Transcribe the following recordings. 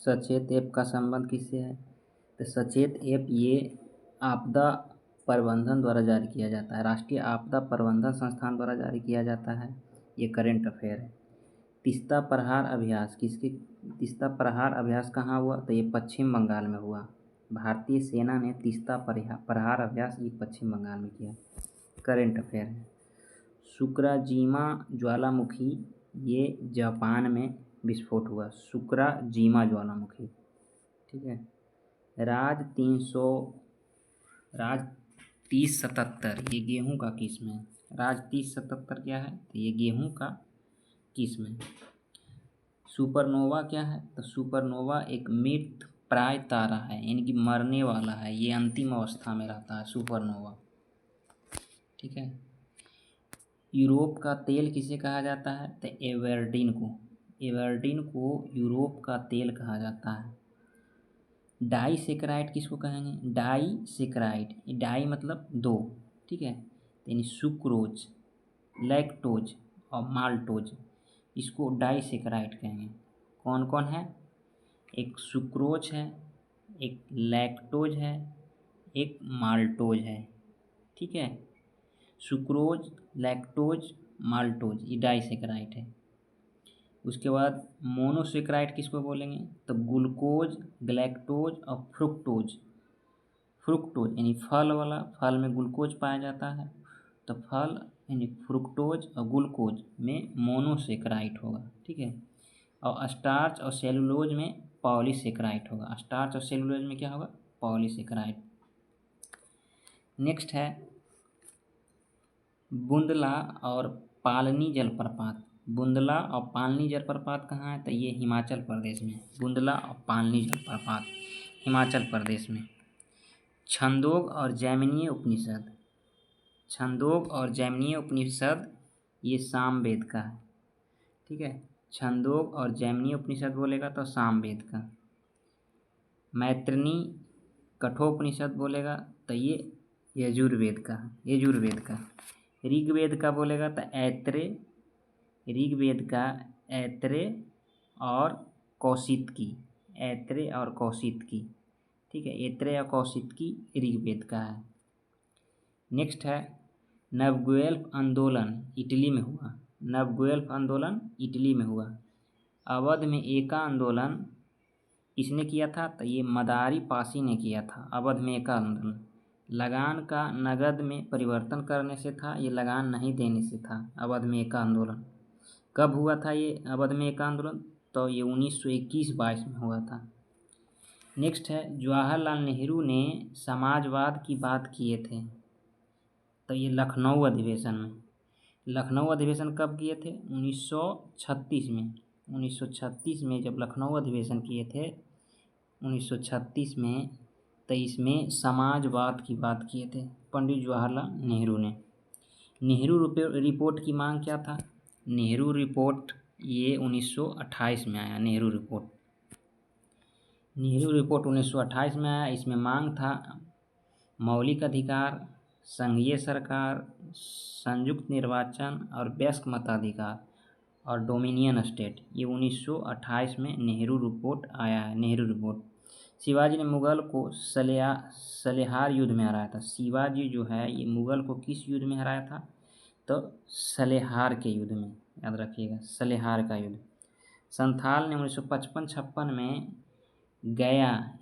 सचेत ऐप का संबंध किससे है? तो सचेत ऐप ये आपदा प्रबंधन द्वारा जारी किया जाता है, राष्ट्रीय आपदा प्रबंधन संस्थान द्वारा जारी किया जाता है। ये करंट अफेयर है। तीस्ता प्रहार अभ्यास तीस्ता प्रहार अभ्यास कहाँ हुआ? तो ये पश्चिम बंगाल में हुआ। भारतीय सेना ने तीस्ता प्रहार अभ्यास ये पश्चिम बंगाल में किया। करंट अफेयर है। सुकुराजीमा ज्वालामुखी ये जापान में विस्फोट हुआ। सुकुराजीमा ज्वालामुखी, ठीक है। राज 3077 ये गेहूं का किस्म है। राज 3077 क्या है? तो ये गेहूं का किस्म है। सुपरनोवा क्या है? तो सुपरनोवा एक मृत प्राय तारा है, यानी कि मरने वाला है, ये अंतिम अवस्था में रहता है सुपरनोवा, ठीक है। यूरोप का तेल किसे कहा जाता है? तो एवर्डिन को यूरोप का तेल कहा जाता है। डाइसेक्राइड किसको कहेंगे? डाइसेक्राइड, डाई मतलब दो, ठीक है। यानी सुक्रोज, लैक्टोज और माल्टोज, इसको डाइसेक्राइड कहेंगे। कौन कौन है? एक सुक्रोज है, एक लैक्टोज है, एक माल्टोज है, ठीक है। सुक्रोज, लैक्टोज, माल्टोज ये डाइसेक्राइड है। उसके बाद मोनोसेक्राइड किसको बोलेंगे? तो ग्लूकोज, ग्लैक्टोज और फ्रुक्टोज यानी फल वाला, फल में ग्लूकोज पाया जाता है, तो फल यानी फ्रुक्टोज और ग्लूकोज में मोनोसेक्राइड होगा, ठीक है। और स्टार्च और सेलुलोज में पॉलीसेक्राइड होगा। स्टार्च और सेलुलोज में क्या होगा? पॉलीसेक्राइड। नेक्स्ट है बुंदला और पालनी जलप्रपात। बुंदला और पालनी जलप्रपात कहाँ है? तो ये हिमाचल प्रदेश में। बुंदला और पालनी जलप्रपात हिमाचल प्रदेश में। छंदोग और जैमिनीय उपनिषद ये सामवेद का है, ठीक है। छंदोग और जैमिनीय उपनिषद बोलेगा तो सामवेद का। मैत्रेयी कठोपनिषद बोलेगा तो ये यजुर्वेद का। ऋग्वेद का बोलेगा तो ऐत्रेय और कौशितकी, ठीक है। ऐत्रेय और कौशितकी ऋग्वेद का है। नेक्स्ट है नवग्वेल्फ आंदोलन इटली में हुआ। अवध में एका आंदोलन किसने किया था? तो ये मदारी पासी ने किया था। अवध में एका आंदोलन लगान का नगद में परिवर्तन करने से था, ये लगान नहीं देने से था। अवध में एका आंदोलन कब हुआ था? ये अवध में एका आंदोलन तो ये 1921-22 में हुआ था। नेक्स्ट है जवाहरलाल नेहरू ने समाजवाद की बात किए थे, तो ये लखनऊ अधिवेशन कब किए थे? 1936 में। 1936 में जब लखनऊ अधिवेशन किए थे 1936 में, तो इसमें समाजवाद की बात किए थे पंडित जवाहरलाल नेहरू ने। नेहरू रिपोर्ट की मांग क्या था? नेहरू रिपोर्ट ये 1928 में आया। नेहरू रिपोर्ट 1928 में आया। इसमें मांग था मौलिक अधिकार, संघीय सरकार, संयुक्त निर्वाचन और वयस्क मताधिकार और डोमिनियन स्टेट। ये 1928 में नेहरू रिपोर्ट आया है। नेहरू रिपोर्ट। शिवाजी ने मुगल को सलेहार युद्ध में हराया था। शिवाजी जो है ये मुगल को किस युद्ध में हराया था? तो सलेहार के युद्ध में, याद रखिएगा, सलेहार का युद्ध। संथाल ने 1955-56 में गया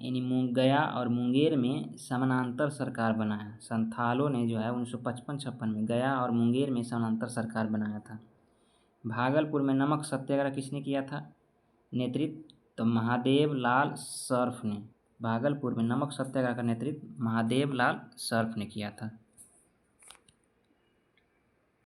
और मुंगेर में समानांतर सरकार बनाया। संथालों ने जो है 1955-56 में गया और मुंगेर में समानांतर सरकार बनाया था। भागलपुर में नमक सत्याग्रह किसने किया था नेतृत्व? तो महादेव लाल सर्फ ने। भागलपुर में नमक सत्याग्रह का नेतृत्व महादेव लाल सर्फ ने किया था।